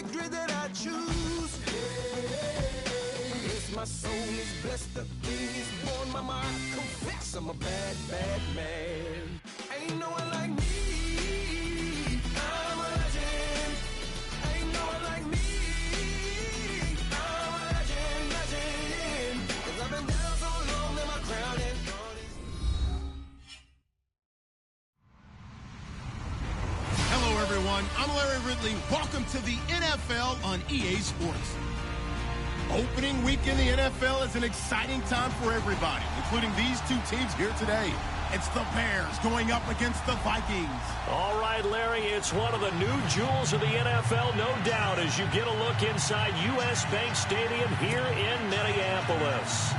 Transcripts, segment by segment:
victory that I choose. Yes, my soul is blessed, the king is born. Mama, I confess I'm a bad, bad man. Ain't no one like me. I'm a legend. Ain't no one like me. I'm a legend, legend. 'Cause I've been down so long that my crown is gone. Hello, everyone. I'm Larry Ridley. Welcome to the NFL on EA Sports. Opening week in the NFL is an exciting time for everybody, including these two teams here today. It's the Bears going up against the Vikings. All right, Larry, it's one of the new jewels of the NFL, no doubt, as you get a look inside U.S. Bank Stadium here in Minneapolis.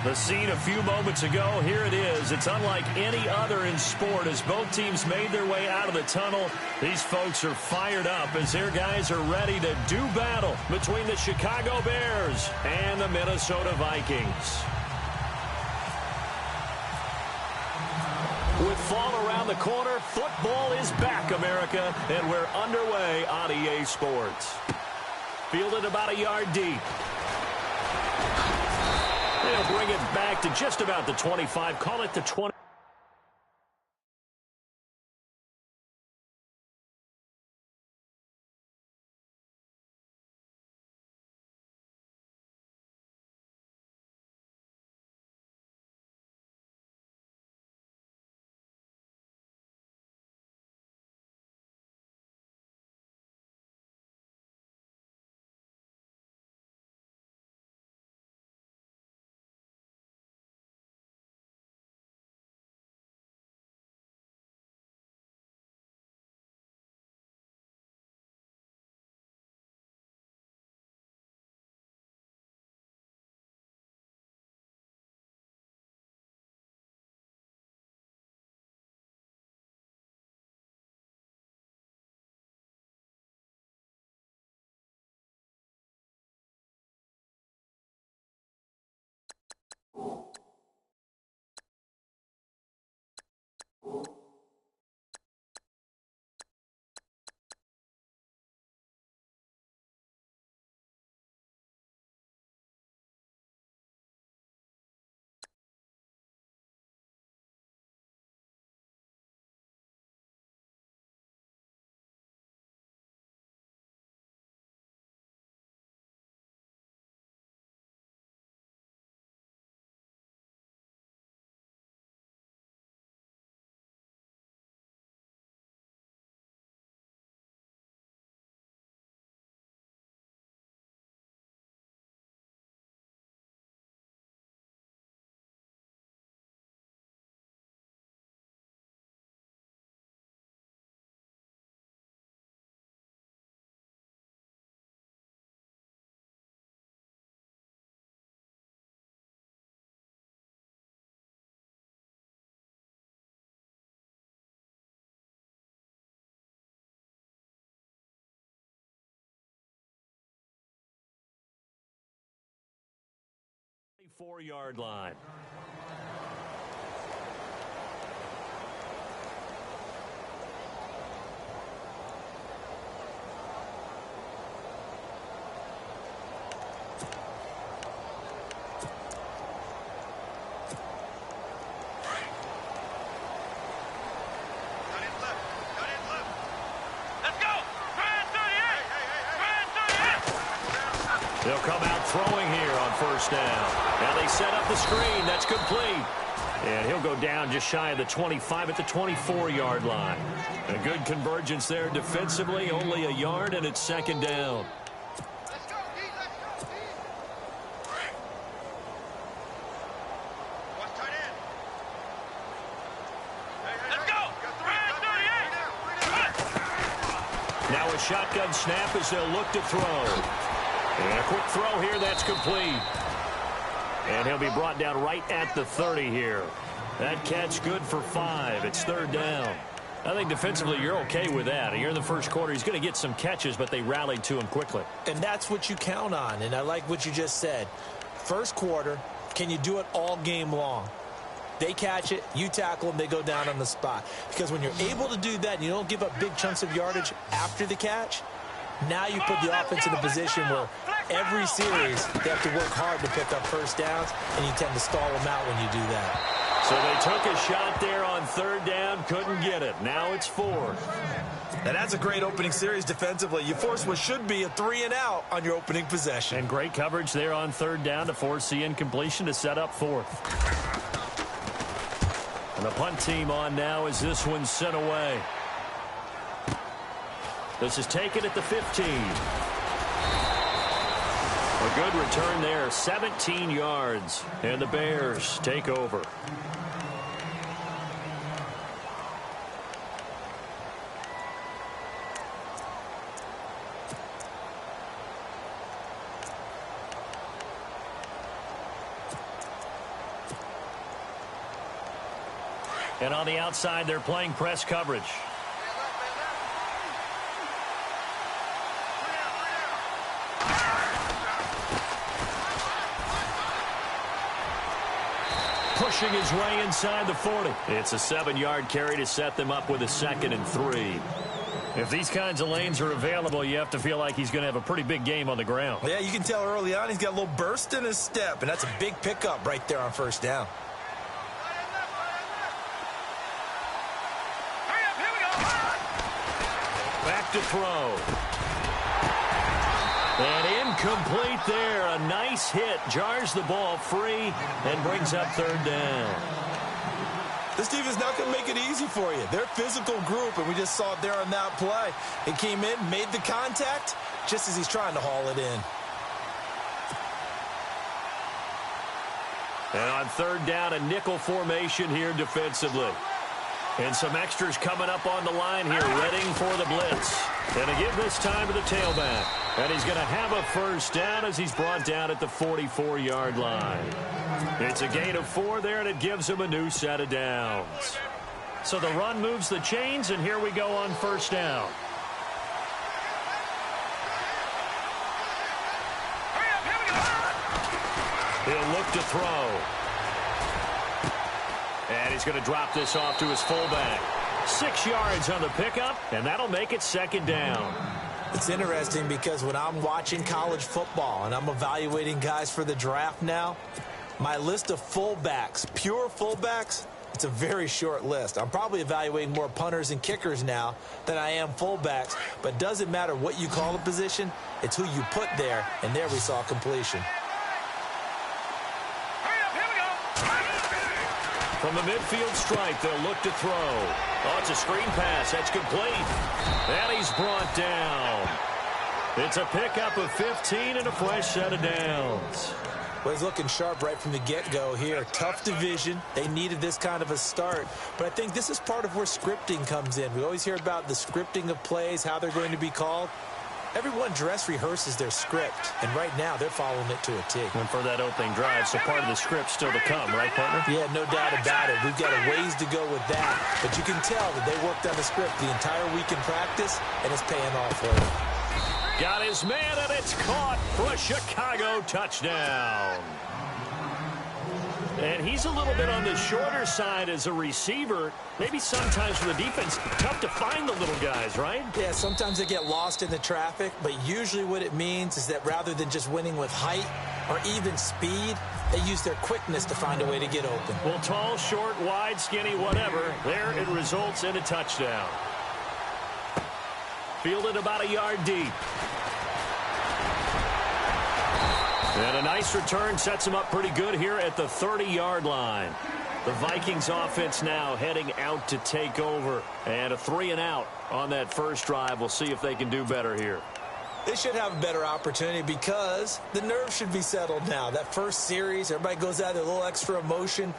The scene a few moments ago, here it is. It's unlike any other in sport as both teams made their way out of the tunnel. These folks are fired up as their guys are ready to do battle between the Chicago Bears and the Minnesota Vikings. With fall around the corner, football is back, America, and we're underway on EA Sports. Fielded about a yard deep. They'll bring it back to just about the 25. Call it the 20. Four-yard line. They'll come out throwing here on first down. Now they set up the screen. That's complete. And he'll go down just shy of the 25 at the 24-yard line. A good convergence there defensively. Only a yard, and it's second down. Let's go, D. Let's go, D. Watch tight end. Let's go. Now a shotgun snap as they'll look to throw. And a quick throw here, that's complete. And he'll be brought down right at the 30 here. That catch good for 5. It's third down. I think defensively you're okay with that. Here in the first quarter, he's going to get some catches, but they rallied to him quickly. And that's what you count on, and I like what you just said. First quarter, can you do it all game long? They catch it, you tackle them, they go down on the spot. Because when you're able to do that and you don't give up big chunks of yardage after the catch, Now you put the offense in a position where every series they have to work hard to pick up first downs, and you tend to stall them out when you do that. So they took a shot there on third down, couldn't get it. Now it's fourth. And that's a great opening series defensively. You force what should be a 3-and-out on your opening possession. And great coverage there on third down to force the incompletion to set up fourth. And the punt team on now as this one's sent away. This is taken at the 15. A good return there, 17 yards. And the Bears take over. And on the outside, they're playing press coverage. Pushing his way inside the 40. It's a 7-yard carry to set them up with a 2nd and 3. If these kinds of lanes are available, you have to feel like he's going to have a pretty big game on the ground. Yeah, you can tell early on he's got a little burst in his step, and that's a big pickup right there on first down. Back to throw. And incomplete there. A nice hit. Jars the ball free and brings up third down. This team is not going to make it easy for you. They're a physical group, and we just saw it there on that play. It came in, made the contact, just as he's trying to haul it in. And on third down, a nickel formation here defensively. And some extras coming up on the line here, readying for the blitz. And to give this time to the tailback. And he's going to have a first down as he's brought down at the 44-yard line. It's a gain of 4 there, and it gives him a new set of downs. So the run moves the chains, and here we go on first down. He'll look to throw. And he's going to drop this off to his fullback. 6 yards on the pickup, and that'll make it 2nd down. It's interesting because when I'm watching college football and I'm evaluating guys for the draft now, my list of fullbacks, pure fullbacks, it's a very short list. I'm probably evaluating more punters and kickers now than I am fullbacks, but it doesn't matter what you call a position, it's who you put there, and there we saw completion. From the midfield stripe, they'll look to throw. Oh, it's a screen pass. That's complete. And he's brought down. It's a pickup of 15 and a fresh set of downs. Well, he's looking sharp right from the get-go here. Tough division. They needed this kind of a start. But I think this is part of where scripting comes in. We always hear about the scripting of plays, how they're going to be called. Everyone dress rehearses their script, and right now they're following it to a T. And for that opening drive, so part of the script still to come, right, partner? Yeah, no doubt about it. We've got a ways to go with that, but you can tell that they worked on the script the entire week in practice, and it's paying off for them. Got his man, and it's caught for a Chicago touchdown. And he's a little bit on the shorter side as a receiver. Maybe sometimes for the defense, tough to find the little guys, right? Yeah, sometimes they get lost in the traffic, but usually what it means is that rather than just winning with height or even speed, they use their quickness to find a way to get open. Well, tall, short, wide, skinny, whatever, there it results in a touchdown. Fielded about a yard deep. And a nice return sets him up pretty good here at the 30-yard line. The Vikings offense now heading out to take over. And a 3-and-out on that first drive. We'll see if they can do better here. They should have a better opportunity because the nerves should be settled now. That first series, everybody goes out with a little extra emotion.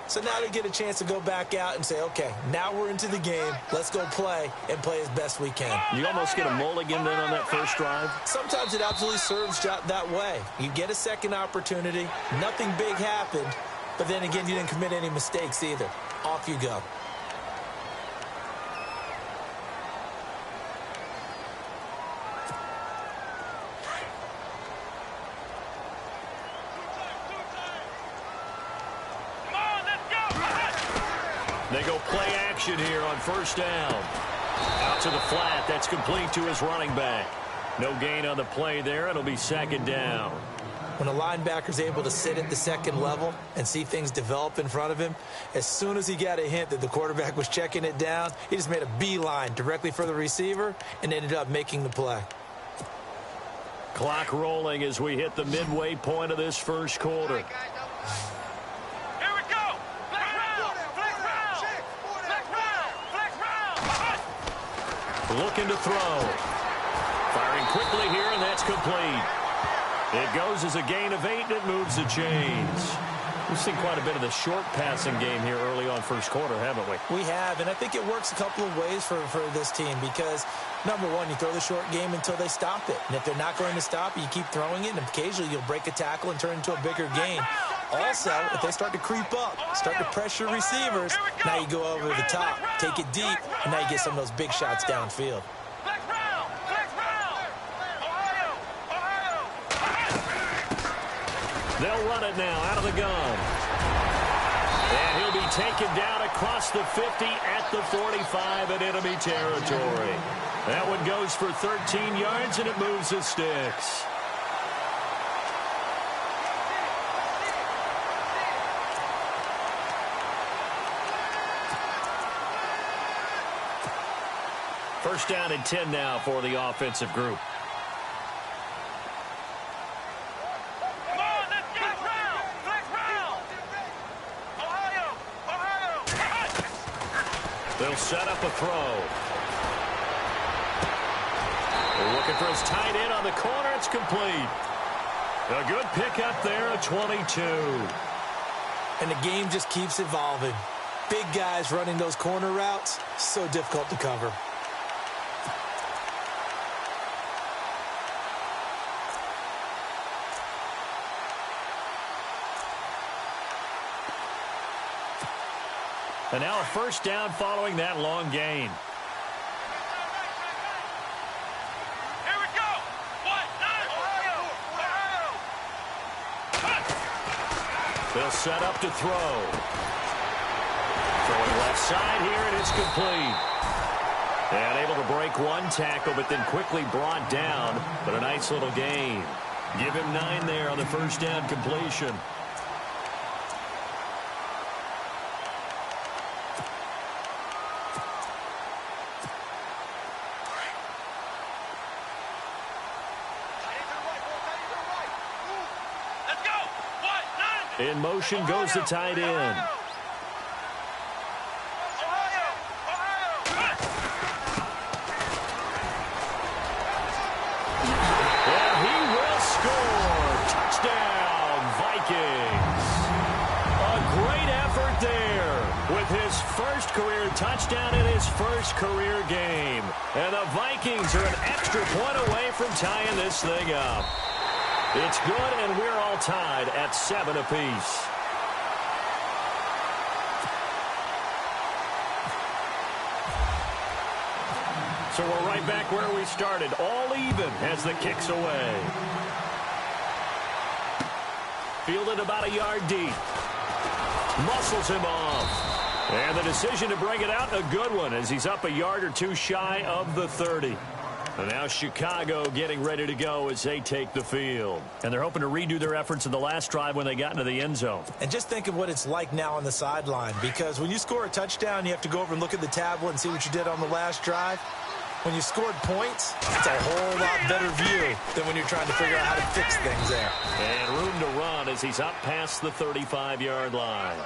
So now they get a chance to go back out and say, okay, now we're into the game. Let's go play and play as best we can. You almost get a mulligan then on that first drive? Sometimes it absolutely serves that way. You get a second opportunity. Nothing big happened. But then again, you didn't commit any mistakes either. Off you go. They go play action here on first down. Out to the flat. That's complete to his running back. No gain on the play there. It'll be second down. When a linebacker's able to sit at the second level and see things develop in front of him, as soon as he got a hint that the quarterback was checking it down, he just made a beeline directly for the receiver and ended up making the play. Clock rolling as we hit the midway point of this first quarter. Here we go. Flex round. Flex round. Flex round. Flex round. Looking to throw. Firing quickly here, and that's complete. It goes as a gain of 8, and it moves the chains. We've seen quite a bit of the short passing game here early on first quarter, haven't we? We have, and I think it works a couple of ways for this team because, number one, you throw the short game until they stop it. And if they're not going to stop it, you keep throwing it, and occasionally you'll break a tackle and turn it into a bigger gain. Also, if they start to creep up, start to pressure receivers, now you go over the top, take it deep, and now you get some of those big shots downfield. They'll run it now out of the gun. And he'll be taken down across the 50 at the 45 in enemy territory. That one goes for 13 yards, and it moves the sticks. First down and 10 now for the offensive group. They'll set up a throw. They're looking for his tight end on the corner. It's complete. A good pickup there at 22. And the game just keeps evolving. Big guys running those corner routes, so difficult to cover. And now a first down following that long gain. Here we go. 1-9. They'll set up to throw. Throwing left side here, and it's complete. And able to break one tackle, but then quickly brought down. But a nice little gain. Give him 9 there on the first down completion. In motion goes the tight end. And he will score. Touchdown, Vikings. A great effort there with his first career touchdown in his first career game. And the Vikings are an extra point away from tying this thing up. It's good, and we're all tied at 7 apiece. So we're right back where we started, all even as the kick's away. Fielded about a yard deep. Muscles him off. And the decision to bring it out, a good one, as he's up a yard or two shy of the 30. And now Chicago getting ready to go as they take the field. And they're hoping to redo their efforts in the last drive when they got into the end zone. And just think of what it's like now on the sideline, because when you score a touchdown, you have to go over and look at the tablet and see what you did on the last drive. When you scored points, it's a whole lot better view than when you're trying to figure out how to fix things there. And room to run as he's up past the 35-yard line.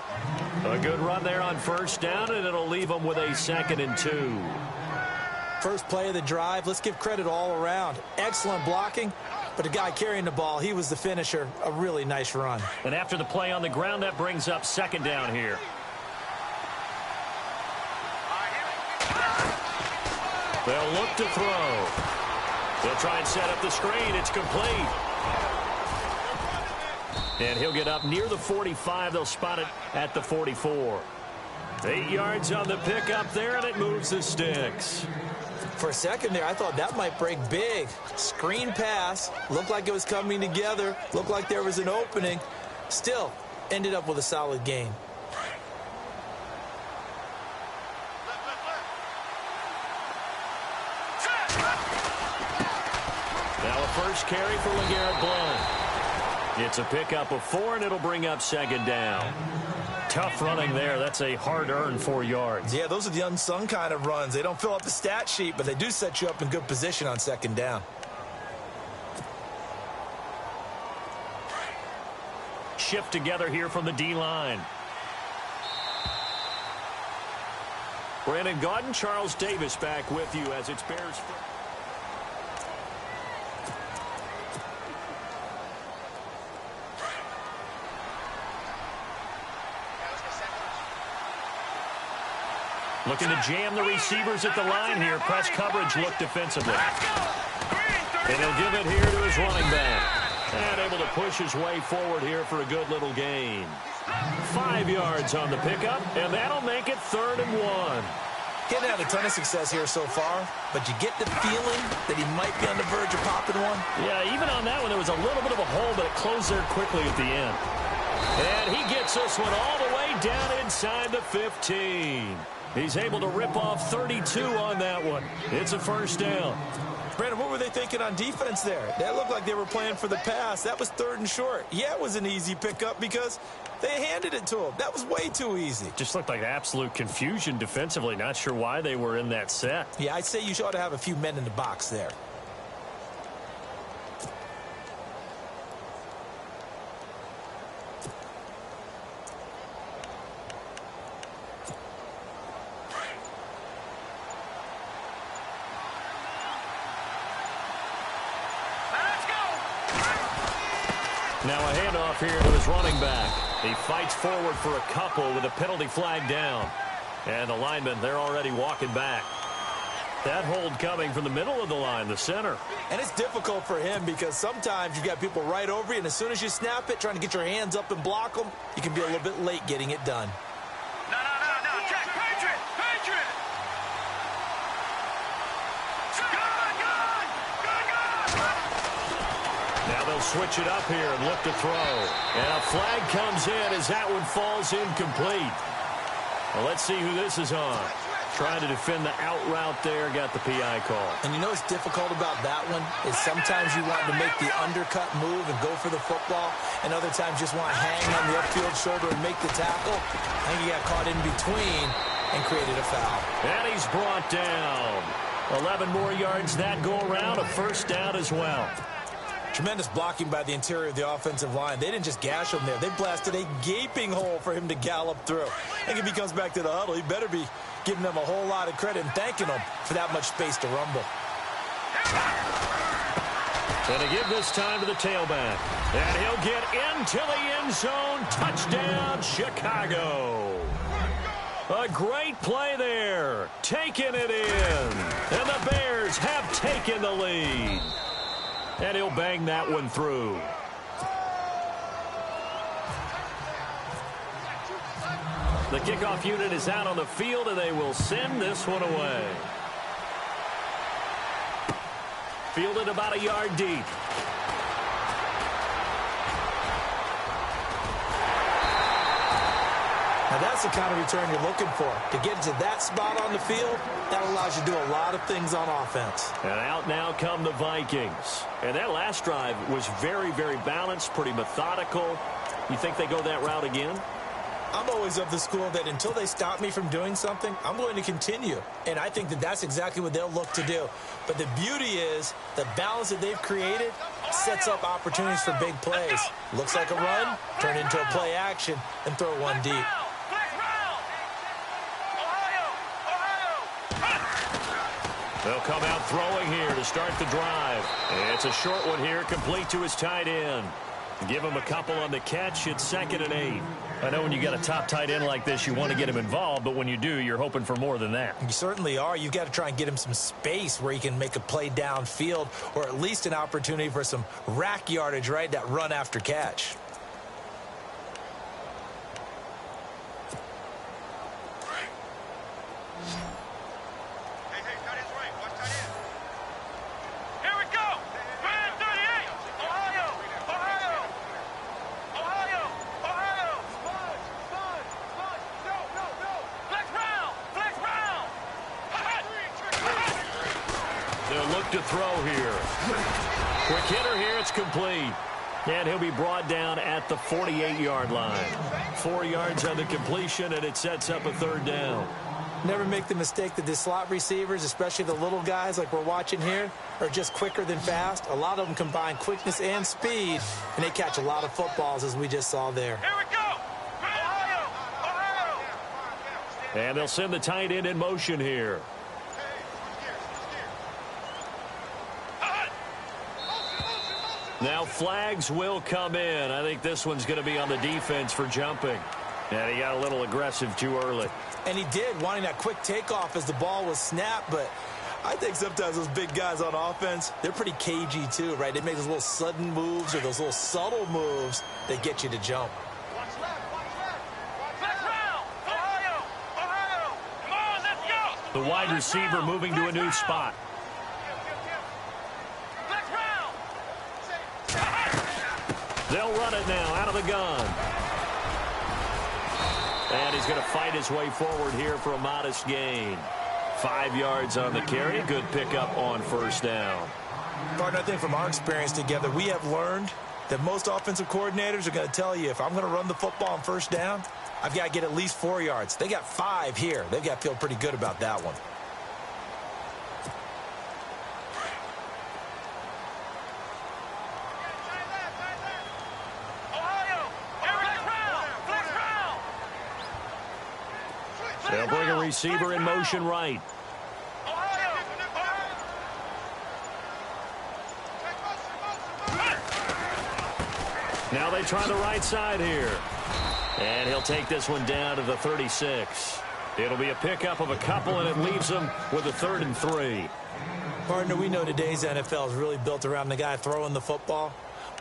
A good run there on first down, and it'll leave him with a 2nd and 2. First play of the drive, let's give credit all around. Excellent blocking, but the guy carrying the ball, he was the finisher. A really nice run. And after the play on the ground, that brings up 2nd down here. They'll look to throw. They'll try and set up the screen. It's complete. And he'll get up near the 45. They'll spot it at the 44. 8 yards on the pickup there, and it moves the sticks. For a second there, I thought that might break big. Screen pass. Looked like it was coming together. Looked like there was an opening. Still, ended up with a solid gain. Now a first carry for LeGarrette Blount. It's a pickup of 4, and it'll bring up second down. Tough running there. That's a hard-earned 4 yards. Yeah, those are the unsung kind of runs. They don't fill up the stat sheet, but they do set you up in good position on second down. Shift together here from the D-line. Brandon Gaudin, Charles Davis back with you as it's Bears. Looking to jam the receivers at the line here. Press coverage look defensively. And he'll give it here to his running back. And able to push his way forward here for a good little gain. 5 yards on the pickup, and that'll make it 3rd and 1. Getting had a ton of success here so far, but you get the feeling that he might be on the verge of popping one. Yeah, even on that one, there was a little bit of a hole, but it closed there quickly at the end. And he gets this one all the way down inside the 15. He's able to rip off 32 on that one. It's a first down. Brandon, what were they thinking on defense there? That looked like they were playing for the pass. That was 3rd and short. Yeah, it was an easy pickup because they handed it to him. That was way too easy. Just looked like absolute confusion defensively. Not sure why they were in that set. Yeah, I'd say you ought to have a few men in the box there. Now a handoff here to his running back. He fights forward for a couple with a penalty flag down. And the linemen, they're already walking back. That hold coming from the middle of the line, the center. And it's difficult for him because sometimes you've got people right over you, and as soon as you snap it, trying to get your hands up and block them, you can be a little bit late getting it done. No. Check. Patriot. Now they'll switch it up here and look to throw. And a flag comes in as that one falls incomplete. Well, let's see who this is on. Trying to defend the out route there, got the PI call. And you know what's difficult about that one is sometimes you want to make the undercut move and go for the football, and other times just want to hang on the upfield shoulder and make the tackle. I think he got caught in between and created a foul. And he's brought down. 11 more yards that go around, a first down as well. Tremendous blocking by the interior of the offensive line. They didn't just gash him there. They blasted a gaping hole for him to gallop through. I think if he comes back to the huddle, he better be giving them a whole lot of credit and thanking them for that much space to rumble. And to give this time to the tailback. And he'll get into the end zone. Touchdown, Chicago. A great play there. Taking it in. And the Bears have taken the lead. And he'll bang that one through. The kickoff unit is out on the field, and they will send this one away. Fielded about a yard deep. Now that's the kind of return you're looking for. To get to that spot on the field, that allows you to do a lot of things on offense. And out now come the Vikings. And that last drive was very, very balanced, pretty methodical. You think they go that route again? I'm always of the school that until they stop me from doing something, I'm going to continue. And I think that that's exactly what they'll look to do. But the beauty is the balance that they've created sets up opportunities for big plays. Looks like a run, turn into a play action, and throw one deep. They'll come out throwing here to start the drive. It's a short one here, complete to his tight end. Give him a couple on the catch. It's 2nd and 8. I know when you got a top tight end like this, you want to get him involved, but when you do, you're hoping for more than that. You certainly are. You've got to try and get him some space where he can make a play downfield, or at least an opportunity for some rack yardage, right? That run after catch. To throw here. Quick hitter here. It's complete. And he'll be brought down at the 48-yard line. 4 yards on the completion, and it sets up a third down. Never make the mistake that the slot receivers, especially the little guys like we're watching here, are just quicker than fast. A lot of them combine quickness and speed, and they catch a lot of footballs, as we just saw there. Here we go. Ohio! Ohio! And they'll send the tight end in motion here. Now flags will come in. I think this one's going to be on the defense for jumping. And he got a little aggressive too early. And he did, wanting that quick takeoff as the ball was snapped. But I think sometimes those big guys on offense, they're pretty cagey too, right? They make those little sudden moves or those little subtle moves that get you to jump. Watch left, watch left. Flex round. Ohio! Ohio! Come on, let's go. The wide receiver moving to a new spot. Flex round. They'll run it now out of the gun. And he's going to fight his way forward here for a modest gain. 5 yards on the carry. Good pickup on first down. Partner, I think from our experience together, we have learned that most offensive coordinators are going to tell you, if I'm going to run the football on first down, I've got to get at least 4 yards. They got 5 here. They've got to feel pretty good about that one. They'll bring a receiver in motion right. Now they try the right side here. And he'll take this one down to the 36. It'll be a pickup of a couple, and it leaves them with a 3rd and 3. Partner, we know today's NFL is really built around the guy throwing the football.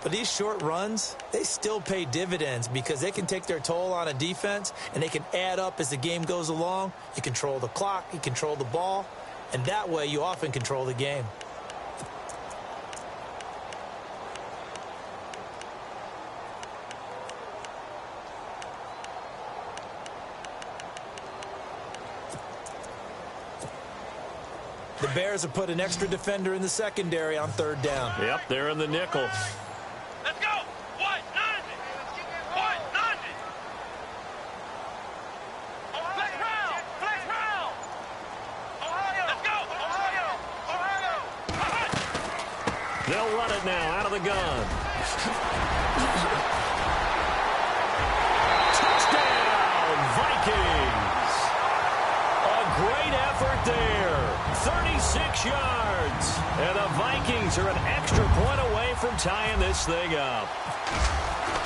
But these short runs, they still pay dividends because they can take their toll on a defense, and they can add up as the game goes along. You control the clock, you control the ball, and that way you often control the game. The Bears have put an extra defender in the secondary on 3rd down. Yep, they're in the nickel. Let's go. White, 90. White, 90. Flex round. Flex round. Ohio. Let's go. Ohio. Ohio. They'll run it now out of the gun. Touchdown, Vikings. A great effort there. 36 yards. And the Vikings are an extra point away from tying this thing up.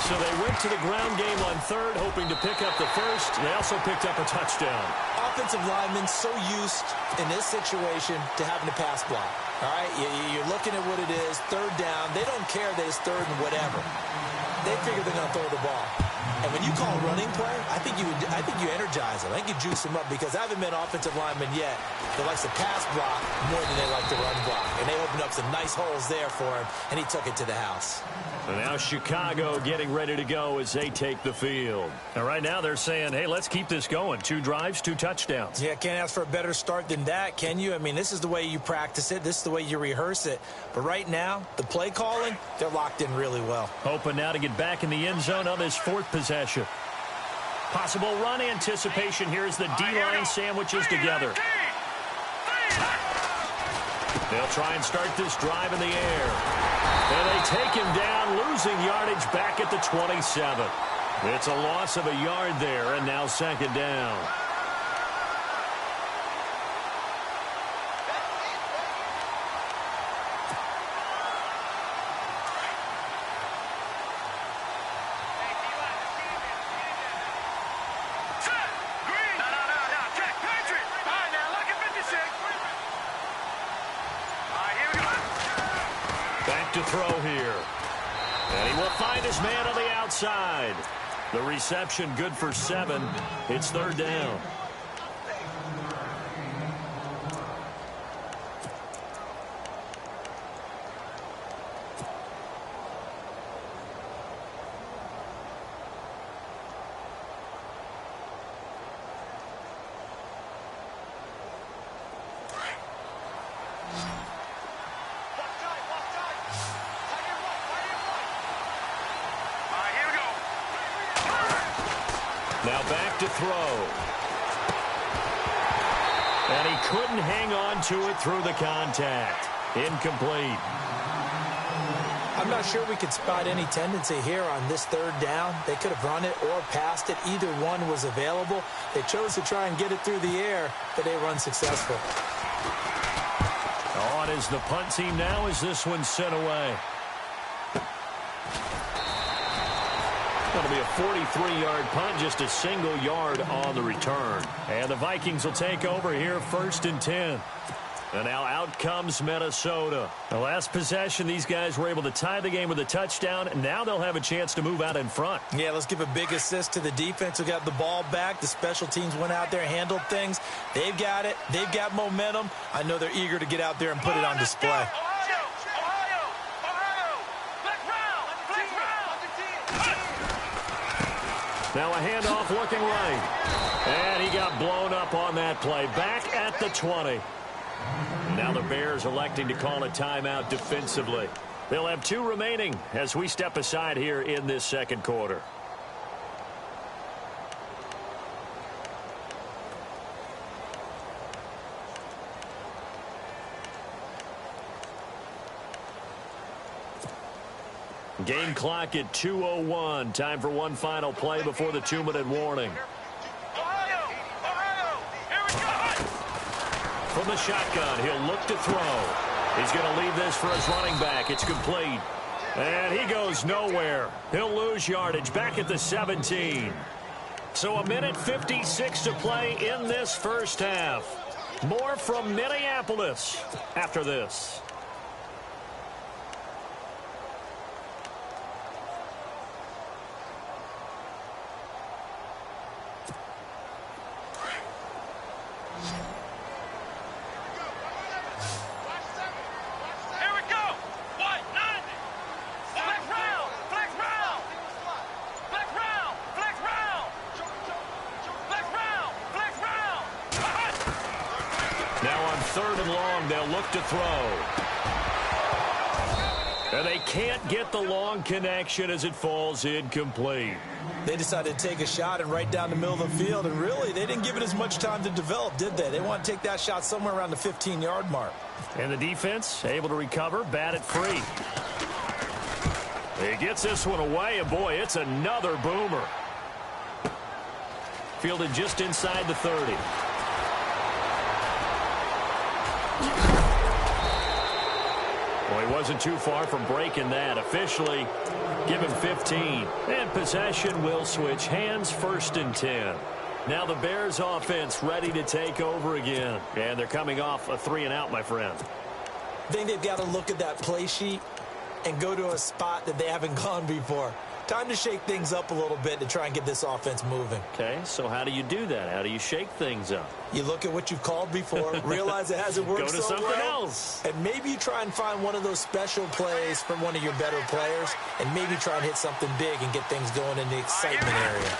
So they went to the ground game on 3rd, hoping to pick up the 1st. They also picked up a touchdown. Offensive linemen so used in this situation to having to pass block. All right, you're looking at what it is, 3rd down. They don't care that it's 3rd and whatever. They figure they're going to throw the ball. And when you call a running play, I think you energize them. I think you juice them up because I haven't met an offensive lineman yet that likes to pass block more than they like to run block. And they opened up some nice holes there for him, and he took it to the house. So now Chicago getting ready to go as they take the field. And right now they're saying, hey, let's keep this going. 2 drives, 2 touchdowns. Yeah, can't ask for a better start than that, can you? I mean, this is the way you practice it. This is the way you rehearse it. But right now, the play calling, they're locked in really well. Hoping now to get back in the end zone on this 4th possession. Possible run anticipation here as the D-line sandwiches together. They'll try and start this drive in the air. And they take him down, losing yardage back at the 27. It's a loss of a yard there, and now 2nd down. To throw here. And he will find his man on the outside. The reception good for 7. It's 3rd down. Now back to throw. And he couldn't hang on to it through the contact. Incomplete. I'm not sure we could spot any tendency here on this third down. They could have run it or passed it. Either one was available. They chose to try and get it through the air, but they were unsuccessful. On is the punt team now as this one's sent away. That'll be a 43-yard punt, just a single yard on the return. And the Vikings will take over here, 1st and 10. And now out comes Minnesota. The last possession, these guys were able to tie the game with a touchdown, and now they'll have a chance to move out in front. Yeah, let's give a big assist to the defense who got the ball back. The special teams went out there, handled things. They've got it. They've got momentum. I know they're eager to get out there and put it on display. Now a handoff looking right. And he got blown up on that play. Back at the 20. Now the Bears electing to call a timeout defensively. They'll have 2 remaining as we step aside here in this second quarter. Game clock at 2:01. Time for one final play before the 2-minute warning. From the shotgun, he'll look to throw. He's going to leave this for his running back. It's complete. And he goes nowhere. He'll lose yardage back at the 17. So a minute 56 to play in this first half. More from Minneapolis after this. To throw. And they can't get the long connection as it falls incomplete. They decided to take a shot and right down the middle of the field, and really, they didn't give it as much time to develop, did they? They want to take that shot somewhere around the 15-yard mark. And the defense able to recover, bat it free. He gets this one away, and boy, it's another boomer. Fielded just inside the 30. Well, he wasn't too far from breaking that. Officially, give him 15. And possession will switch hands, 1st and 10. Now the Bears offense ready to take over again. And they're coming off a 3-and-out, my friend. I think they've got to look at that play sheet and go to a spot that they haven't gone before. Time to shake things up a little bit to try and get this offense moving. Okay, so how do you do that? How do you shake things up? You look at what you've called before, realize it hasn't worked Go to so something well, else. and maybe you try and find one of those special plays from one of your better players, and maybe try and hit something big and get things going in the excitement area.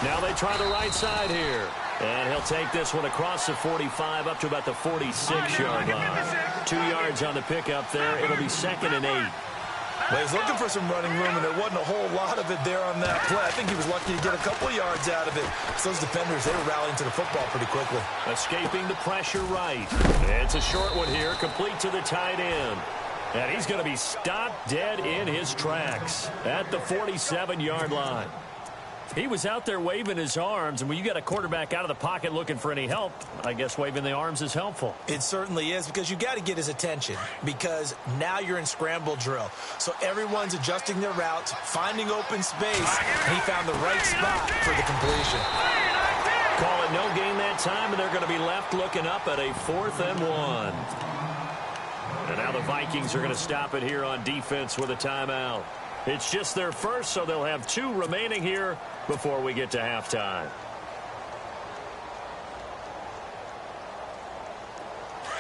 Now they try the right side here. And he'll take this one across the 45 up to about the 46-yard line. 2 yards on the pickup there. It'll be 2nd and 8. Well, he's looking for some running room, and there wasn't a whole lot of it there on that play. I think he was lucky to get a couple of yards out of it. So those defenders, they were rallying to the football pretty quickly. Escaping the pressure right. It's a short one here, complete to the tight end. And he's going to be stopped dead in his tracks at the 47-yard line. He was out there waving his arms, and when you got a quarterback out of the pocket looking for any help, I guess waving the arms is helpful. It certainly is, because you got to get his attention, because now you're in scramble drill. So everyone's adjusting their routes, finding open space, and he found the right spot for the completion. Call it no gain that time, and they're going to be left looking up at a 4th and 1. And now the Vikings are going to stop it here on defense with a timeout. It's just their first, so they'll have 2 remaining here before we get to halftime.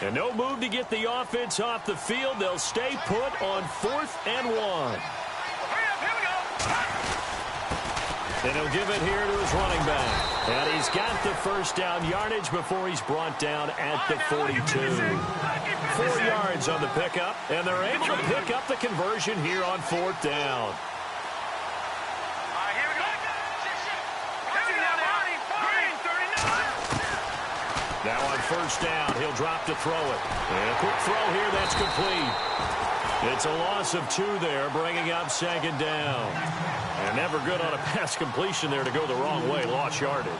And no move to get the offense off the field. They'll stay put on 4th and 1. And he'll give it here to his running back. And he's got the first down yardage before he's brought down at the 42. 4 yards on the pickup, and they're able to pick up the conversion here on 4th down. first down. He'll drop to throw it. And a quick throw here. That's complete. It's a loss of 2 there, bringing up second down. And never good on a pass completion there to go the wrong way. Lost yardage.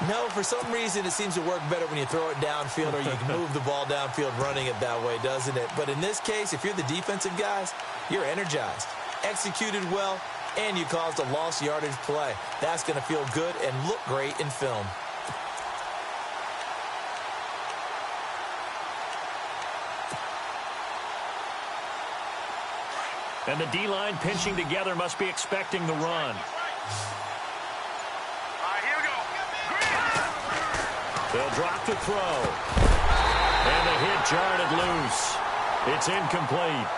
No, for some reason it seems to work better when you throw it downfield or you can move the ball downfield running it that way, doesn't it? But in this case, if you're the defensive guys, you're energized, executed well, and you caused a lost yardage play. That's going to feel good and look great in film. And the D-line pinching together must be expecting the run. They'll drop to throw. And the hit jarred it loose. It's incomplete.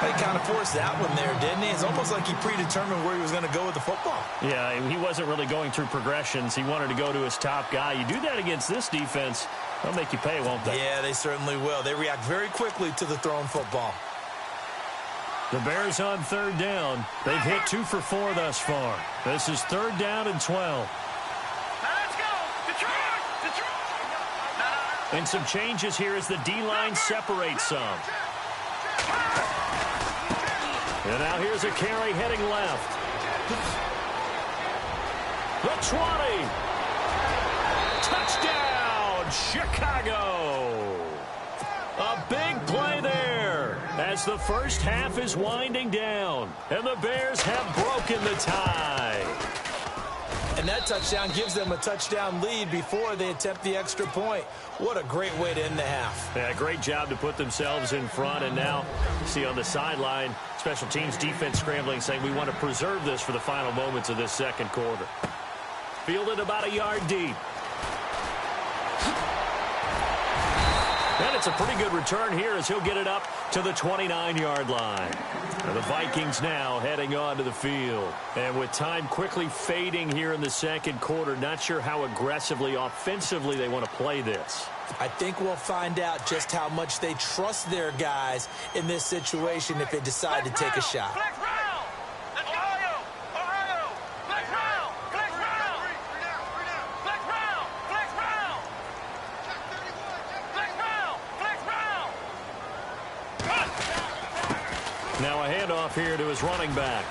He kind of forced that one there, didn't he? It's almost like he predetermined where he was going to go with the football. Yeah, he wasn't really going through progressions. He wanted to go to his top guy. You do that against this defense, they'll make you pay, won't they? Yeah, they certainly will. They react very quickly to the thrown football. The Bears on third down. They've hit 2 for 4 thus far. This is third down and 12. And some changes here as the D-line separates some. And now here's a carry heading left. The 20. Touchdown, Chicago. A big play there as the first half is winding down. And the Bears have broken the tie. And that touchdown gives them a touchdown lead before they attempt the extra point. What a great way to end the half. Yeah, great job to put themselves in front. And now, see on the sideline, special teams defense scrambling, saying we want to preserve this for the final moments of this second quarter. Fielded about a yard deep. And it's a pretty good return here as he'll get it up to the 29-yard line. And the Vikings now heading on to the field. And with time quickly fading here in the second quarter, not sure how aggressively, offensively they want to play this. I think we'll find out just how much they trust their guys in this situation if they decide to take a shot. Now a handoff here to his running back.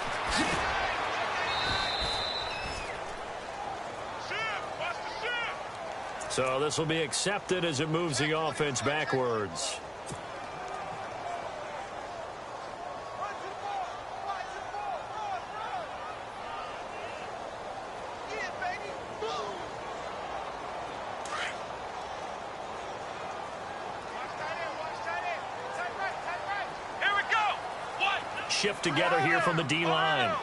So this will be accepted as it moves the offense backwards. Shift together here from the D-line.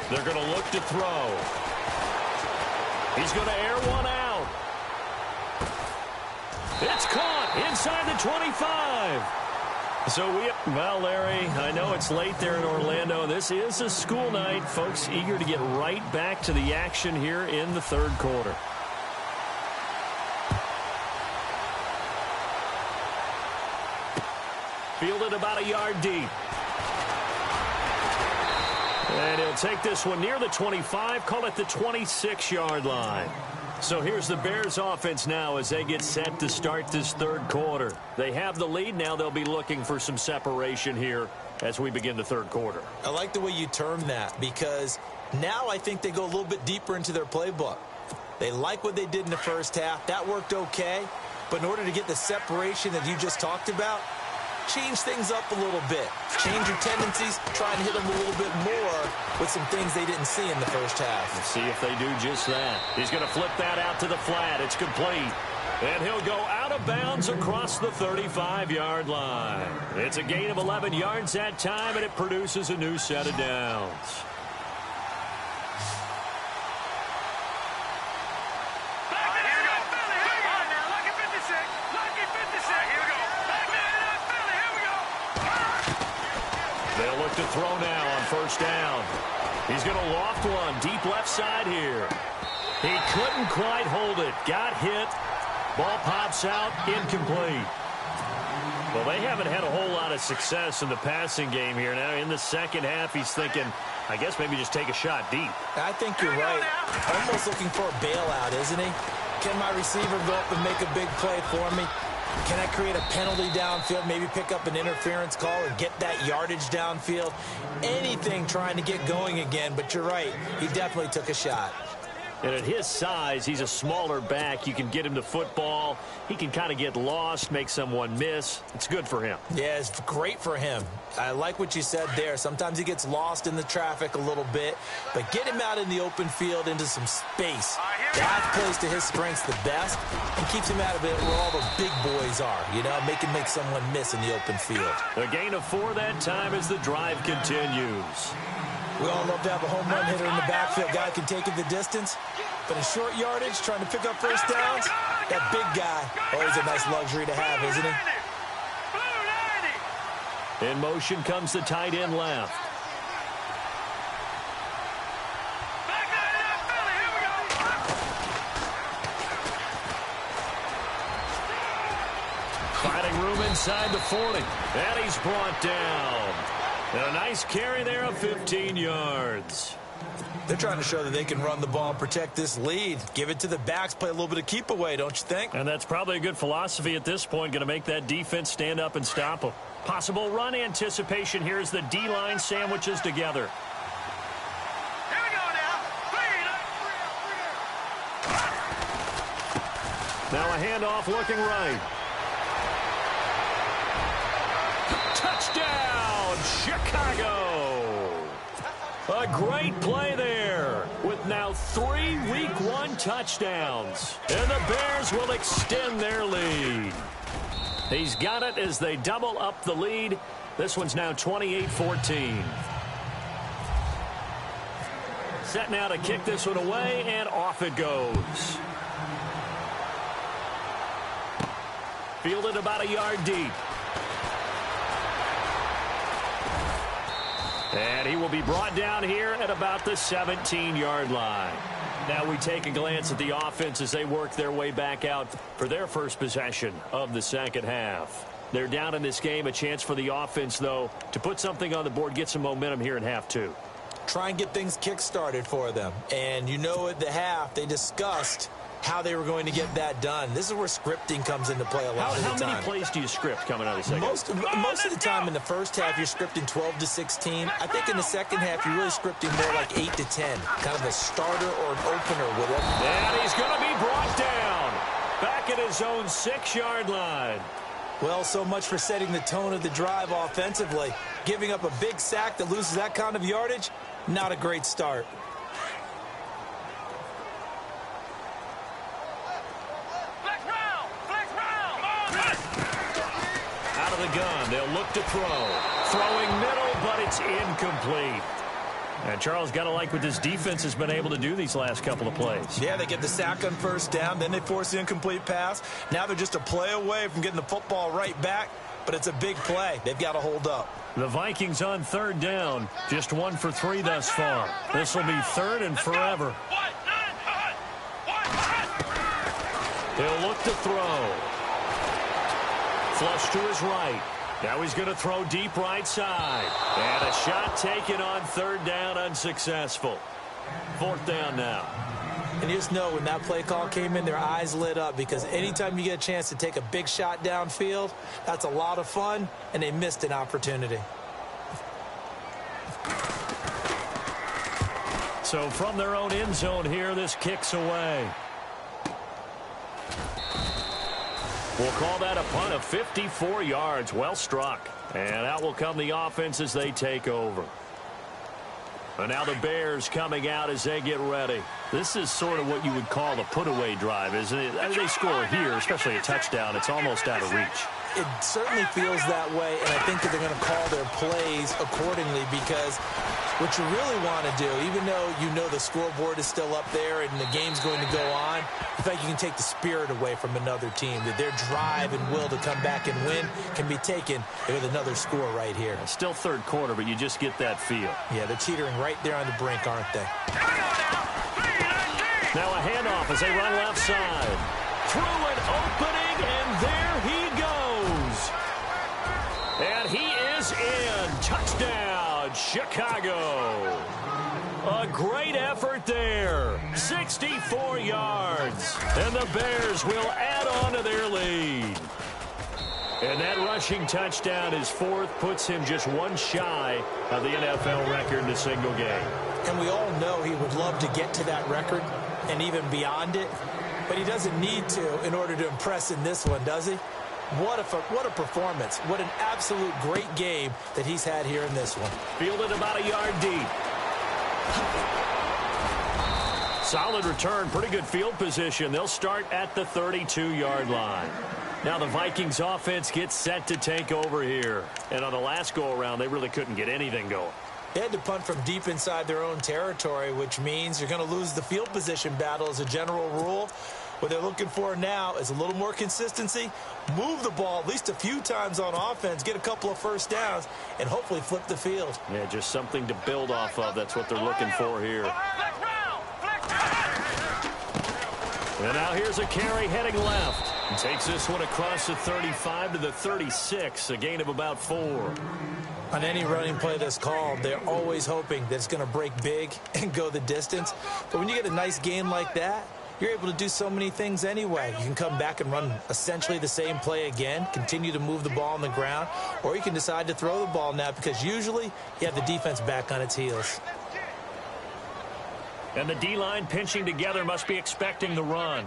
They're going to look to throw. He's going to air one out. It's caught inside the 25. So well, Larry, I know it's late there in Orlando. This is a school night. Folks eager to get right back to the action here in the third quarter. Fielded about a yard deep. And he'll take this one near the 25, call it the 26-yard line. So here's the Bears offense now as they get set to start this third quarter. They have the lead. Now they'll be looking for some separation here as we begin the third quarter. I like the way you term that because now I think they go a little bit deeper into their playbook. They like what they did in the first half. That worked okay. But in order to get the separation that you just talked about, change things up a little bit. Change your tendencies. Try and hit them a little bit more with some things they didn't see in the first half. Let's see if they do just that. He's going to flip that out to the flat. It's complete. And he'll go out of bounds across the 35-yard line. It's a gain of 11 yards that time, and it produces a new set of downs. They'll look to throw now on first down. He's going to loft one deep left side here. He couldn't quite hold it. Got hit. Ball pops out. Incomplete. Well, they haven't had a whole lot of success in the passing game here. Now, in the second half, he's thinking, I guess maybe just take a shot deep. I think you're right. Almost looking for a bailout, isn't he? Can my receiver go up and make a big play for me? Can I create a penalty downfield, maybe pick up an interference call and get that yardage downfield? Anything trying to get going again, but you're right. He definitely took a shot. And at his size, he's a smaller back. You can get him the football. He can kind of get lost, make someone miss. It's good for him. Yeah, it's great for him. I like what you said there. Sometimes he gets lost in the traffic a little bit, but get him out in the open field into some space. That plays to his strengths the best and keeps him out of it where all the big boys are, you know, make someone miss in the open field. A gain of 4 that time as the drive continues. We all love to have a home run hitter in the backfield. Guy can take it the distance. But in short yardage, trying to pick up first downs, that big guy, always a nice luxury to have, isn't he? In motion comes the tight end left. Finding room inside the 40. And he's brought down. And a nice carry there of 15 yards. They're trying to show that they can run the ball and protect this lead. Give it to the backs, play a little bit of keep away, don't you think? And that's probably a good philosophy at this point, going to make that defense stand up and stop them. Possible run anticipation here as the D-line sandwiches together. Here we go now. Now a handoff looking right. Touchdown, Chicago! A great play there with now 3 Week 1 touchdowns. And the Bears will extend their lead. He's got it as they double up the lead. This one's now 28-14. Set now to kick this one away, and off it goes. Fielded about a yard deep. And he will be brought down here at about the 17-yard line. Now we take a glance at the offense as they work their way back out for their first possession of the second half. They're down in this game. A chance for the offense, though, to put something on the board, get some momentum here in half 2. Try and get things kick-started for them. And you know at the half, they discussed how they were going to get that done. This is where scripting comes into play a lot of the time. How many plays do you script coming out of the second? Most of the time in the first half, you're scripting 12 to 16. I think in the second half, you're really scripting more like 8 to 10. Kind of a starter or an opener with it. And he's going to be brought down. Back at his own 6-yard line. Well, so much for setting the tone of the drive offensively. Giving up a big sack that loses that kind of yardage, not a great start. Out of the gun, they'll look to throw. Throwing middle, but it's incomplete. And Charles, got to like what this defense has been able to do these last couple of plays. Yeah, they get the sack on first down, then they force the incomplete pass. Now they're just a play away from getting the football right back, but it's a big play. They've got to hold up. The Vikings on third down, just 1 for 3 thus far. This will be third and forever. He'll look to throw. Flush to his right. Now he's going to throw deep right side. And a shot taken on third down, unsuccessful. Fourth down now. And you just know when that play call came in, their eyes lit up, because anytime you get a chance to take a big shot downfield, that's a lot of fun, and they missed an opportunity. So from their own end zone here, this kicks away. We'll call that a punt of 54 yards. Well struck. And out will come the offense as they take over. And now the Bears coming out as they get ready. This is sort of what you would call a put-away drive, isn't it? As they score here, especially a touchdown, it's almost out of reach. It certainly feels that way, and I think that they're going to call their plays accordingly, because what you really want to do, even though you know the scoreboard is still up there and the game's going to go on, I think you can take the spirit away from another team, that their drive and will to come back and win can be taken with another score right here. Still third quarter, but you just get that feel. Yeah, they're teetering right there on the brink, aren't they? Now a handoff as they run left side. Through an opening, and there he goes. Touchdown, Chicago. A great effort there. 64 yards. And the Bears will add on to their lead. And that rushing touchdown, his fourth, puts him just one shy of the NFL record in a single game. And we all know he would love to get to that record and even beyond it. But he doesn't need to in order to impress in this one, does he? What a performance. What an absolute great game that he's had here in this one. Fielded about a yard deep. Solid return, pretty good field position. They'll start at the 32-yard line. Now the Vikings offense gets set to take over here. And on the last go-around, they really couldn't get anything going. They had to punt from deep inside their own territory, which means you're going to lose the field position battle as a general rule. What they're looking for now is a little more consistency, move the ball at least a few times on offense, get a couple of first downs, and hopefully flip the field. Yeah, just something to build off of. That's what they're looking for here. And now here's a carry heading left. And takes this one across the 35 to the 36, a gain of about 4. On any running play that's called, they're always hoping that it's going to break big and go the distance. But when you get a nice gain like that, you're able to do so many things anyway. You can come back and run essentially the same play again, continue to move the ball on the ground, or you can decide to throw the ball now because usually you have the defense back on its heels. And the D-line pinching together must be expecting the run.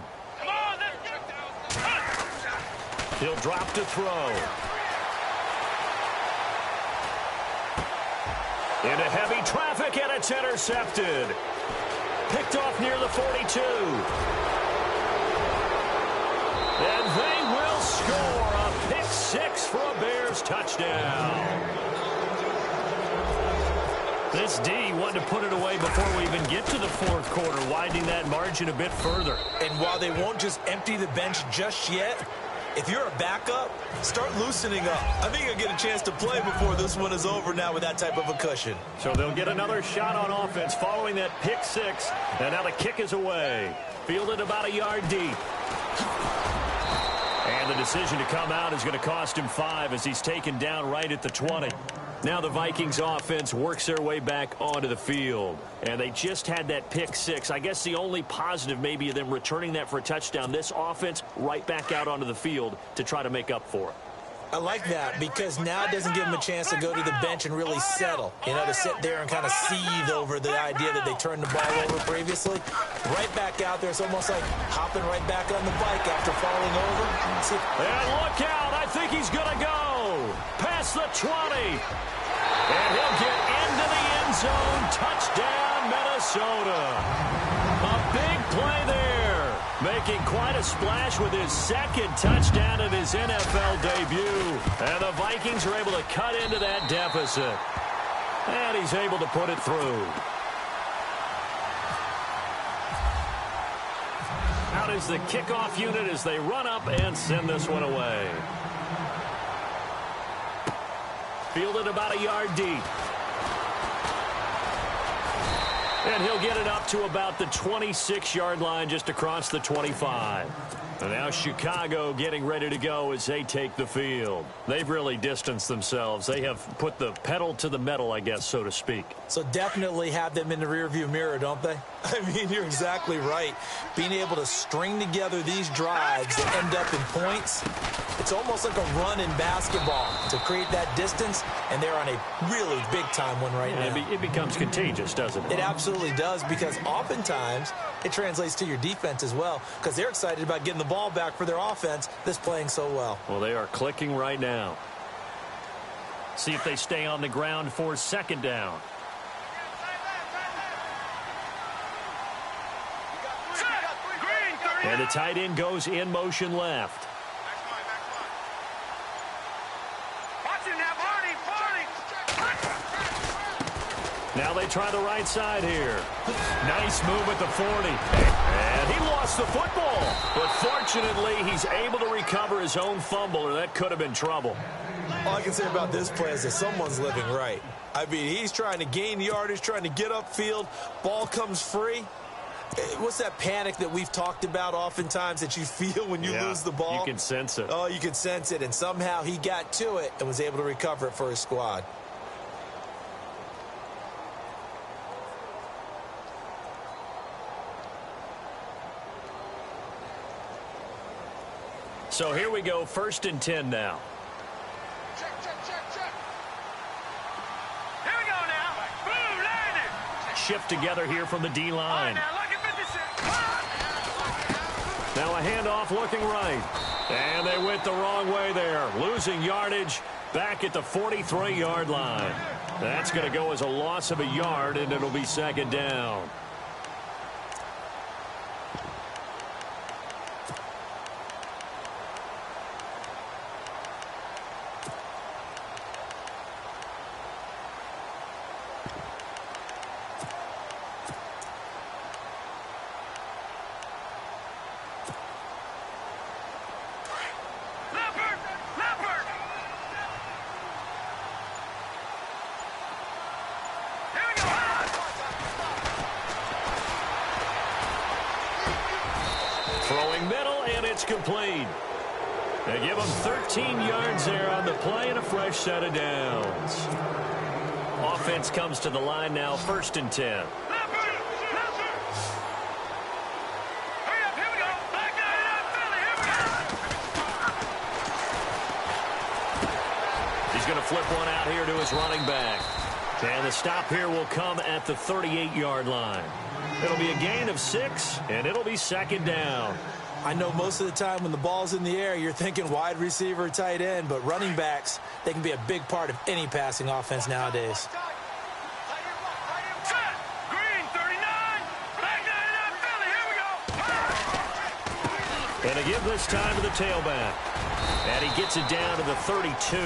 He'll drop to throw. Into heavy traffic, and it's intercepted. Picked off near the 42. And they will score a pick six for a Bears touchdown. This D wanted to put it away before we even get to the fourth quarter, widening that margin a bit further. And while they won't just empty the bench just yet, if you're a backup, start loosening up. I think you'll get a chance to play before this one is over now with that type of a cushion. So they'll get another shot on offense following that pick six. And now the kick is away. Fielded about a yard deep. And the decision to come out is going to cost him 5 as he's taken down right at the 20. Now the Vikings offense works their way back onto the field. And they just had that pick six. I guess the only positive maybe of them returning that for a touchdown. This offense right back out onto the field to try to make up for it. I like that because now it doesn't give them a chance to go to the bench and really settle. You know, to sit there and kind of seethe over the idea that they turned the ball over previously. Right back out there. It's almost like hopping right back on the bike after falling over. And look out. I think he's going to go past the 20. And he'll get into the end zone. Touchdown, Minnesota. A big play there. Making quite a splash with his second touchdown in his NFL debut. And the Vikings are able to cut into that deficit. And he's able to put it through. Out is the kickoff unit as they run up and send this one away. Fielded about a yard deep. And he'll get it up to about the 26-yard line just across the 25. And now Chicago getting ready to go as they take the field. They've really distanced themselves. They have put the pedal to the metal, I guess, so to speak. So definitely have them in the rearview mirror, don't they? I mean, you're exactly right. Being able to string together these drives that end up in points, it's almost like a run in basketball to create that distance, and they're on a really big-time one right now. It becomes contagious, doesn't it? It absolutely does, because oftentimes it translates to your defense as well, because they're excited about getting the ball back for their offense that's playing so well. Well, they are clicking right now. See if they stay on the ground for second down. And the tight end goes in motion left. Now they try the right side here. Nice move at the 40. And he lost the football. But fortunately, he's able to recover his own fumble, or that could have been trouble. All I can say about this play is that someone's living right. I mean, he's trying to gain yardage, trying to get upfield. Ball comes free. What's that panic that we've talked about oftentimes that you feel when you lose the ball? You can sense it. Oh, you can sense it. And somehow he got to it and was able to recover it for his squad. So here we go, 1st and 10 now. Check. Here we go now. Boom, landed. Shift together here from the D-line. Now look at 56. Now a handoff looking right. And they went the wrong way there. Losing yardage back at the 43-yard line. That's going to go as a loss of a yard, and it'll be 2nd down. Throwing middle, and it's complete. They give him 13 yards there on the play and a fresh set of downs. Offense comes to the line now, 1st and 10. He's going to flip one out here to his running back. And the stop here will come at the 38-yard line. It'll be a gain of 6, and it'll be 2nd down. I know most of the time when the ball's in the air, you're thinking wide receiver, tight end, but running backs, they can be a big part of any passing offense nowadays. Green, 39. Back 99, Philly. Here we go. And they give this time to the tailback. And he gets it down to the 32.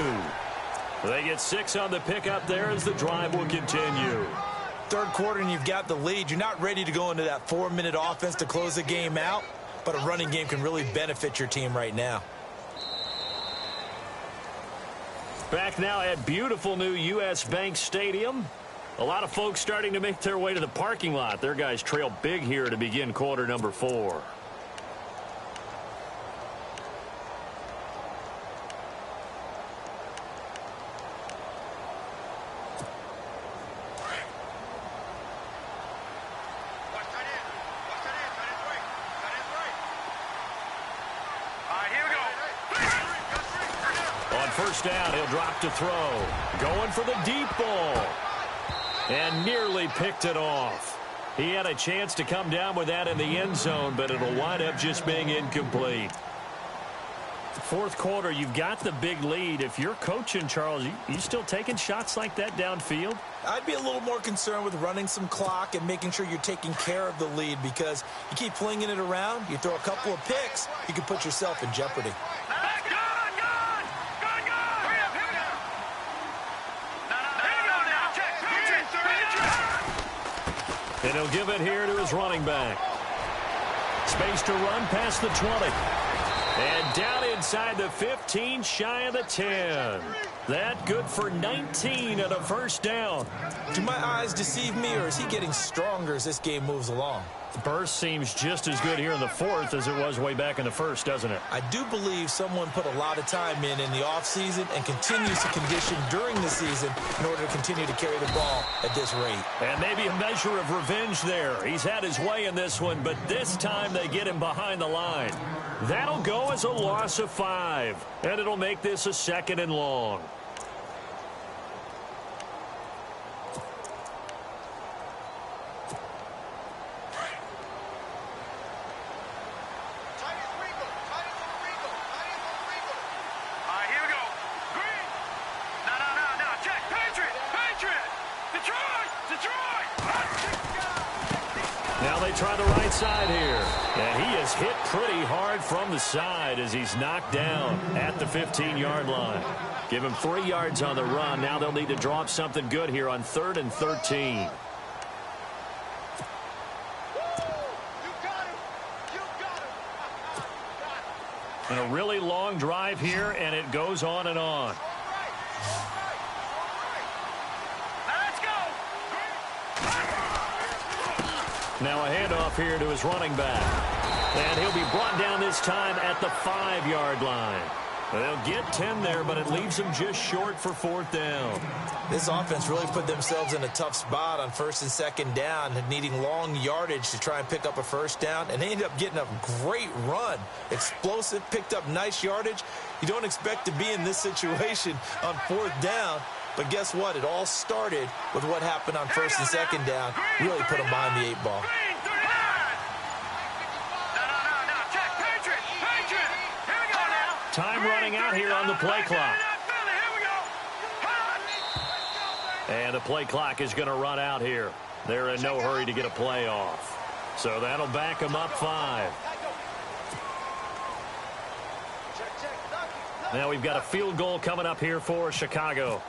They get 6 on the pickup there as the drive will continue. 3rd quarter and you've got the lead. You're not ready to go into that 4-minute offense to close the game out, but a running game can really benefit your team right now. Back now at beautiful new U.S. Bank Stadium. A lot of folks starting to make their way to the parking lot. Their guys trail big here to begin quarter number 4. First down, he'll drop to throw. Going for the deep ball. And nearly picked it off. He had a chance to come down with that in the end zone, but it'll wind up just being incomplete. 4th quarter, you've got the big lead. If you're coaching, Charles, you still taking shots like that downfield? I'd be a little more concerned with running some clock and making sure you're taking care of the lead, because you keep flinging it around, you throw a couple of picks, you can put yourself in jeopardy. And he'll give it here to his running back. Space to run past the 20. And down inside the 15, shy of the 10. That good for 19 and a first down. Do my eyes deceive me, or is he getting stronger as this game moves along? The burst seems just as good here in the 4th as it was way back in the 1st, doesn't it? I do believe someone put a lot of time in the offseason and continues to condition during the season in order to continue to carry the ball at this rate. And maybe a measure of revenge there. He's had his way in this one, but this time they get him behind the line. That'll go as a loss of 5, and it'll make this a 2nd and long. Try the right side here. And he is hit pretty hard from the side as he's knocked down at the 15-yard line. Give him 3 yards on the run. Now they'll need to draw up something good here on 3rd and 13. And a really long drive here, and it goes on and on. Now a handoff here to his running back. And he'll be brought down this time at the 5-yard line. They'll get 10 there, but it leaves them just short for 4th down. This offense really put themselves in a tough spot on 1st and 2nd down, needing long yardage to try and pick up a 1st down, and they ended up getting a great run. Explosive, picked up nice yardage. You don't expect to be in this situation on 4th down, but guess what? It all started with what happened on 1st and 2nd down. Really put them behind the 8 ball. Time running out here on the play clock. And the play clock is going to run out here. They're in no hurry to get a play off. So that'll back them up 5. Now we've got a field goal coming up here for Chicago.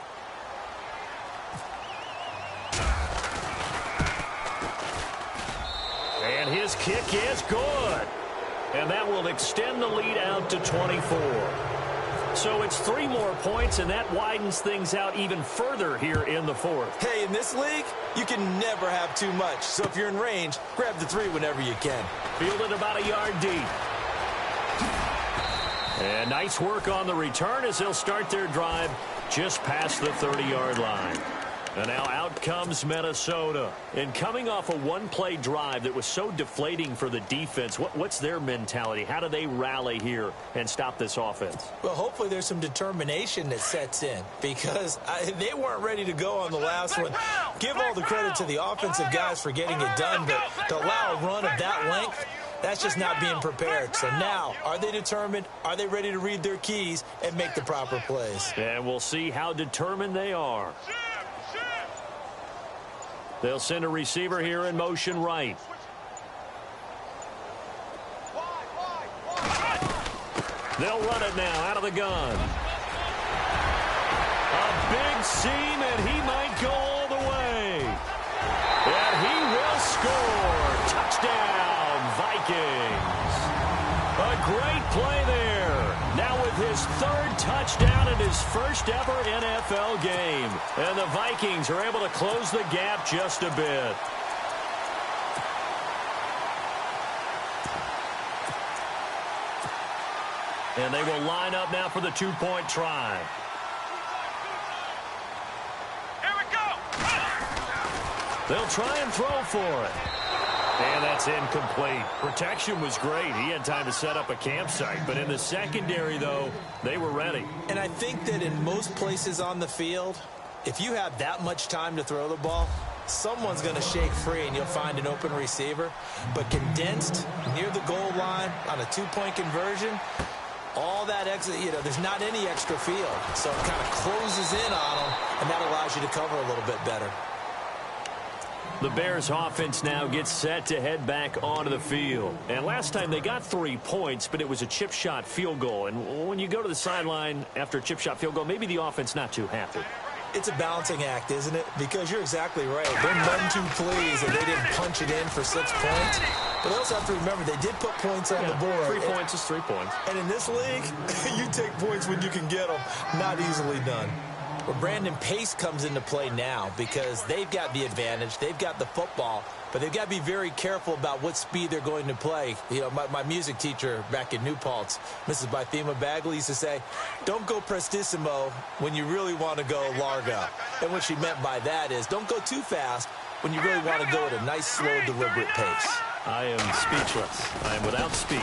And his kick is good. And that will extend the lead out to 24. So it's 3 more points, and that widens things out even further here in the 4th. Hey, in this league, you can never have too much. So if you're in range, grab the 3 whenever you can. Fielded about a yard deep. And nice work on the return as they'll start their drive just past the 30-yard line. And now out comes Minnesota. And coming off a one-play drive that was so deflating for the defense, what's their mentality? How do they rally here and stop this offense? Well, hopefully there's some determination that sets in because they weren't ready to go on the last one. Give all the credit to the offensive guys for getting it done, but to allow a run of that length, that's just not being prepared. So now, are they determined? Are they ready to read their keys and make the proper plays? And we'll see how determined they are. They'll send a receiver here in motion right. They'll run it now out of the gun. A big seam, and he might go all the way. And he will score. Touchdown, Vikings. A great play there. Now with his 3rd touchdown in his first ever NFL game. And the Vikings are able to close the gap just a bit. And they will line up now for the 2-point try. Here we go. They'll try and throw for it. And that's incomplete. Protection was great. He had time to set up a campsite. But in the secondary, though, they were ready. And I think that in most places on the field, if you have that much time to throw the ball, someone's going to shake free and you'll find an open receiver. But condensed near the goal line on a 2-point conversion, all that extra, there's not any extra field. So it kind of closes in on them, and that allows you to cover a little bit better. The Bears offense now gets set to head back onto the field. And last time they got 3 points, but it was a chip shot field goal. And when you go to the sideline after a chip shot field goal, maybe the offense not too happy. It's a balancing act, isn't it? Because you're exactly right. They're none too pleased that they didn't punch it in for 6 points. But they also have to remember they did put points on the board. 3 points is 3 points. And in this league, you take points when you can get them. Not easily done. Well, Brandon, pace comes into play now because they've got the advantage. They've got the football, but they've got to be very careful about what speed they're going to play. My music teacher back in New Paltz, Mrs. Bythema Bagley, used to say, don't go prestissimo when you really want to go largo. And what she meant by that is don't go too fast when you really want to go at a nice, slow, deliberate pace. I am speechless. I am without speech.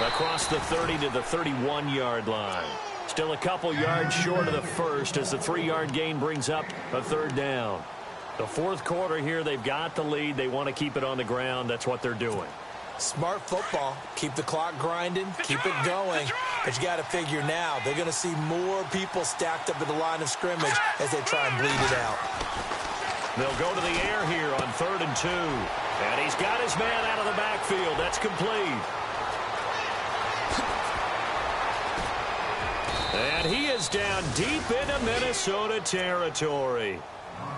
Across the 30 to the 31-yard line. Still a couple yards short of the first as the 3-yard gain brings up a 3rd down. The 4th quarter here, they've got the lead. They want to keep it on the ground. That's what they're doing. Smart football. Keep the clock grinding. Keep it going. But you got to figure now they're going to see more people stacked up at the line of scrimmage as they try and bleed it out. They'll go to the air here on 3rd and 2. And he's got his man out of the backfield. That's complete. And he is down deep into Minnesota territory.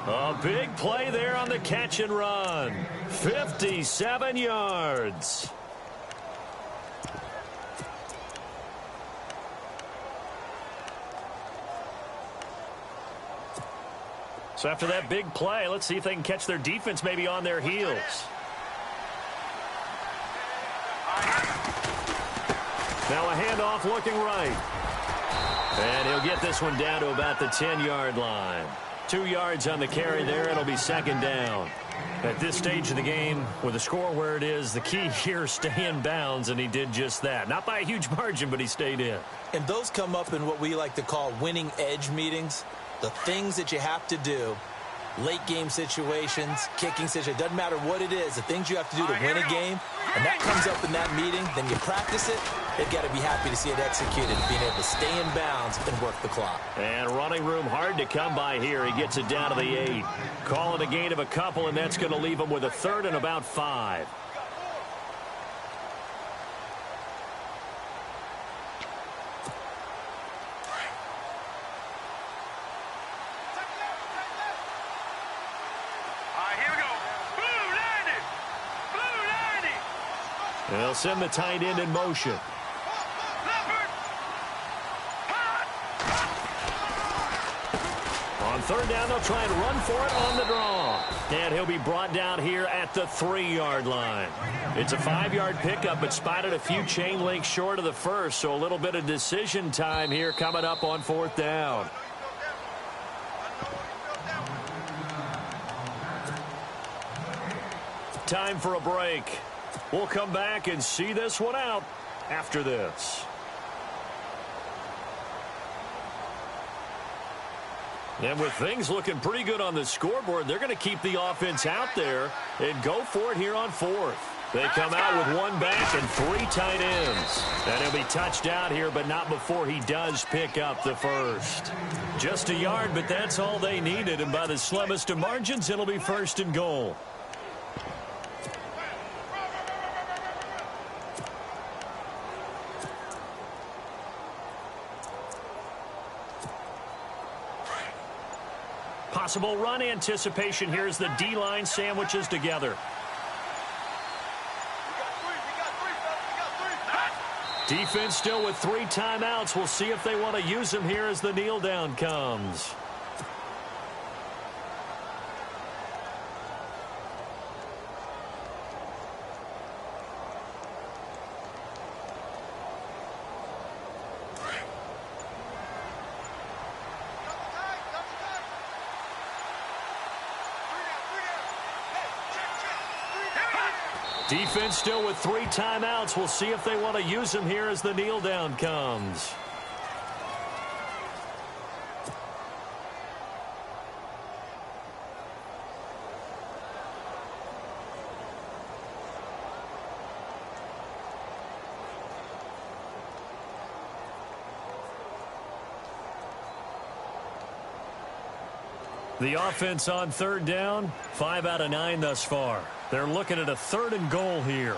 A big play there on the catch and run. 57 yards. So after that big play, let's see if they can catch their defense maybe on their heels. Now a handoff looking right. And he'll get this one down to about the 10-yard line. 2 yards on the carry there. It'll be second down. At this stage of the game, with the score where it is, the key here is stay in bounds, and he did just that. Not by a huge margin, but he stayed in. And those come up in what we like to call winning edge meetings. The things that you have to do, late game situations, kicking situations, doesn't matter what it is, the things you have to do to win a game, and that comes up in that meeting, then you practice it, they've got to be happy to see it executed, being able to stay in bounds and work the clock. And running room hard to come by here. He gets it down to the 8. Call it a gain of a couple, and that's going to leave him with a third and about 5. They'll send the tight end in motion. On third down, they'll try and run for it on the draw. And he'll be brought down here at the 3-yard line. It's a 5-yard pickup, but spotted a few chain links short of the first, so a little bit of decision time here coming up on 4th down. Time for a break. We'll come back and see this one out after this. And with things looking pretty good on the scoreboard, they're going to keep the offense out there and go for it here on 4th. They come out with 1 back and 3 tight ends. And he'll be touched out here, but not before he does pick up the first. Just a yard, but that's all they needed. And by the slimmest of margins, it'll be 1st and goal. Possible run anticipation here as the D-line sandwiches together. Defense still with 3 timeouts. We'll see if they want to use them here as the kneel down comes. Defense still with 3 timeouts. We'll see if they want to use them here as the kneel down comes. The offense on 3rd down, 5 out of 9 thus far. They're looking at a 3rd and goal here.